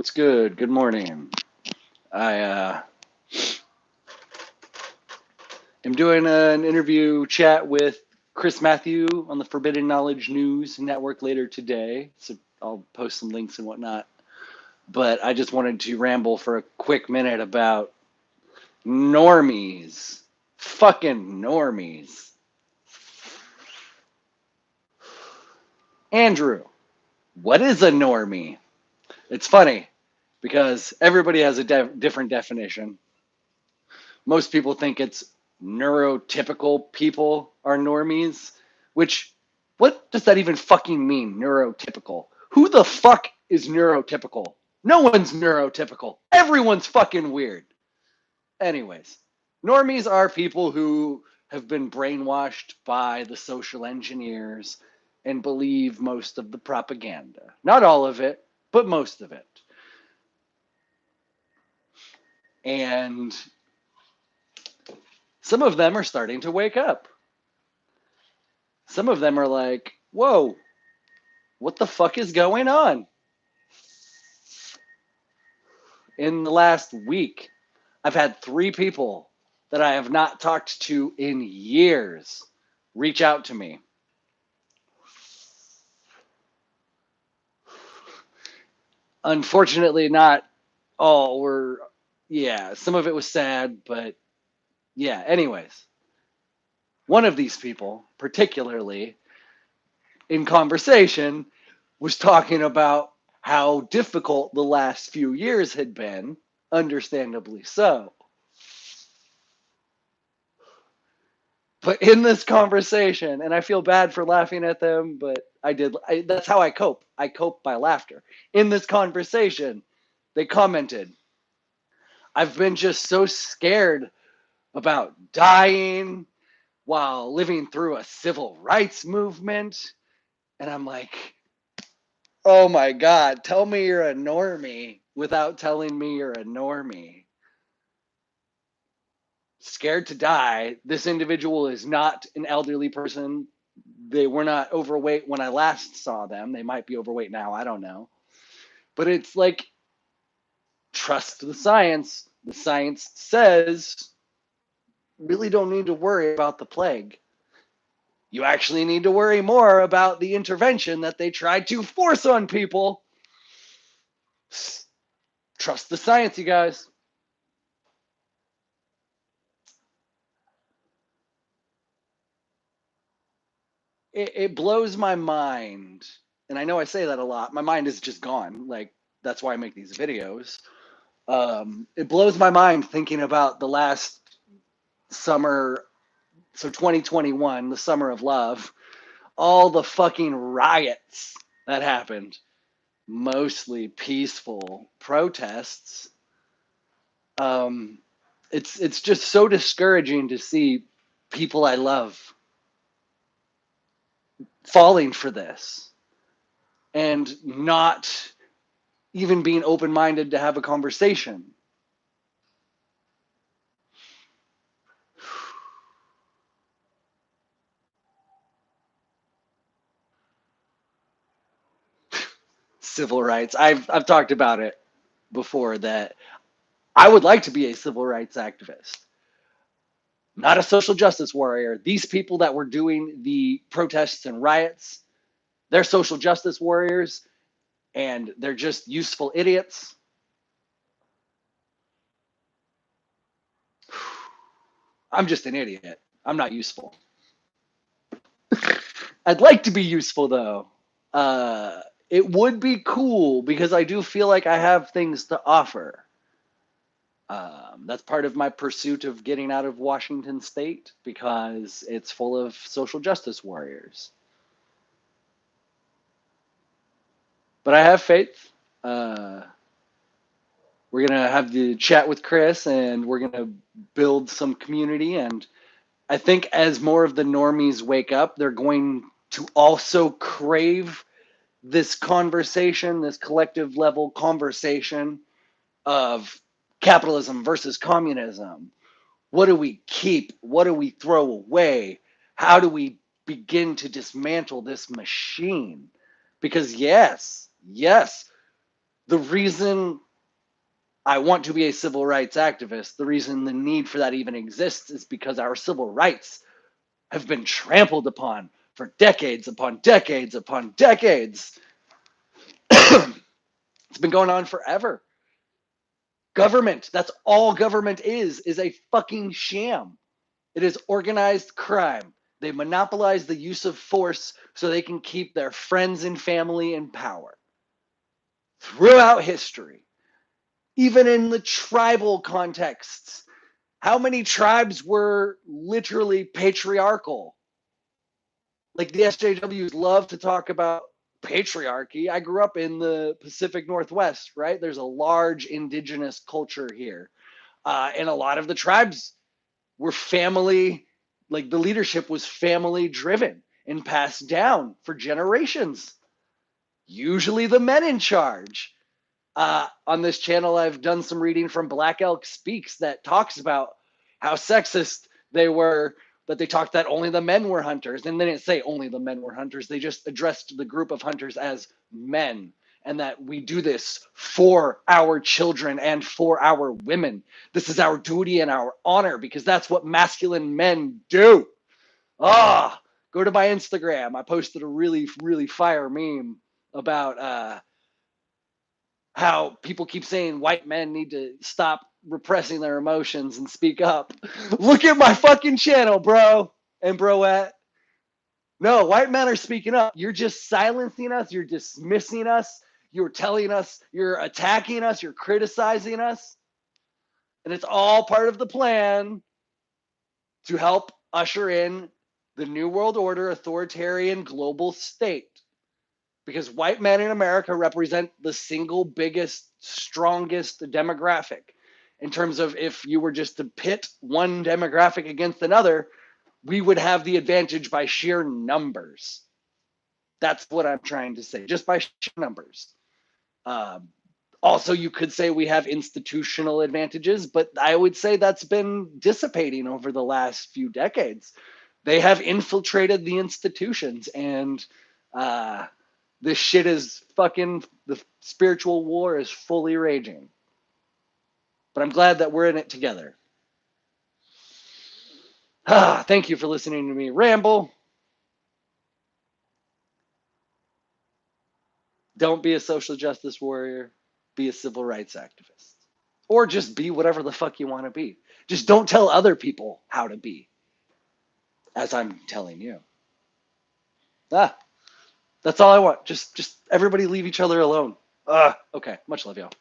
What's good? Good morning. I am doing an interview chat with Chris Matthew on the Forbidden Knowledge News Network later today. So I'll post some links and whatnot. But I just wanted to ramble for a quick minute about normies. Fucking normies. Andrew, what is a normie? It's funny because everybody has a different definition. Most people think it's neurotypical people are normies, which, what does that even fucking mean, neurotypical? Who the fuck is neurotypical? No one's neurotypical. Everyone's fucking weird. Anyways, normies are people who have been brainwashed by the social engineers and believe most of the propaganda. Not all of it, but most of it. And some of them are starting to wake up. Some of them are like, whoa, what the fuck is going on? In the last week, I've had 3 people that I have not talked to in years reach out to me. Unfortunately, not all were, yeah, some of it was sad, but yeah, anyways. One of these people, particularly in conversation, was talking about how difficult the last few years had been, understandably so. But in this conversation, and I feel bad for laughing at them, but that's how I cope. I cope by laughter. In this conversation, they commented, I've been just so scared about dying while living through a civil rights movement. And I'm like, oh my God, tell me you're a normie without telling me you're a normie. Scared to die. This individual is not an elderly person. They were not overweight when I last saw them. They might be overweight now. I don't know. But it's like, trust the science. The science says, really don't need to worry about the plague. You actually need to worry more about the intervention that they tried to force on people. Trust the science, you guys. It blows my mind. And I know I say that a lot. My mind is just gone. Like, that's why I make these videos. It blows my mind thinking about the last summer, so 2021, the summer of love, all the fucking riots that happened, mostly peaceful protests. It's just so discouraging to see people I love falling for this and not even being open-minded to have a conversation. Civil rights. I've talked about it before that I would like to be a civil rights activist, not a social justice warrior. These people that were doing the protests and riots, they're social justice warriors and they're just useful idiots. I'm just an idiot. I'm not useful. I'd like to be useful though. It would be cool because I do feel like I have things to offer. That's part of my pursuit of getting out of Washington State because it's full of social justice warriors. But I have faith. We're going to have the chat with Chris and we're going to build some community. And I think as more of the normies wake up, they're going to also crave this conversation, this collective level conversation of capitalism versus communism. What do we keep? What do we throw away? How do we begin to dismantle this machine? Because yes, The reason I want to be a civil rights activist, the reason the need for that even exists is because our civil rights have been trampled upon for decades upon decades upon decades. It's been going on forever. Government, that's all government is a fucking sham. It is organized crime. They monopolize the use of force so they can keep their friends and family in power. Throughout history, even in the tribal contexts, how many tribes were literally patriarchal? Like the SJWs love to talk about patriarchy. I grew up in the Pacific Northwest, right? There's a large indigenous culture here. And a lot of the tribes were family, like the leadership was family driven and passed down for generations. Usually the men in charge. On this channel, I've done some reading from Black Elk Speaks that talks about how sexist they were, but they talked that only the men were hunters. And they didn't say only the men were hunters. They just addressed the group of hunters as men, and that we do this for our children and for our women. This is our duty and our honor because that's what masculine men do. Go to my Instagram. I posted a really, really fire meme about how people keep saying white men need to stop repressing their emotions and speak up. Look at my fucking channel, bro and broette. No, white men are speaking up. You're just silencing us. You're dismissing us. You're telling us, you're attacking us. You're criticizing us. And it's all part of the plan to help usher in the New World Order authoritarian global state. Because white men in America represent the single biggest, strongest demographic. In terms of if you were just to pit one demographic against another, we would have the advantage by sheer numbers. That's what I'm trying to say, just by sheer numbers. Also, you could say we have institutional advantages, but I would say that's been dissipating over the last few decades. They have infiltrated the institutions, and this shit is fucking, the spiritual war is fully raging. But I'm glad that we're in it together. Thank you for listening to me ramble. Don't be a social justice warrior. Be a civil rights activist. Or just be whatever the fuck you want to be. Just don't tell other people how to be, as I'm telling you. That's all I want. Just everybody leave each other alone. Okay, much love, y'all.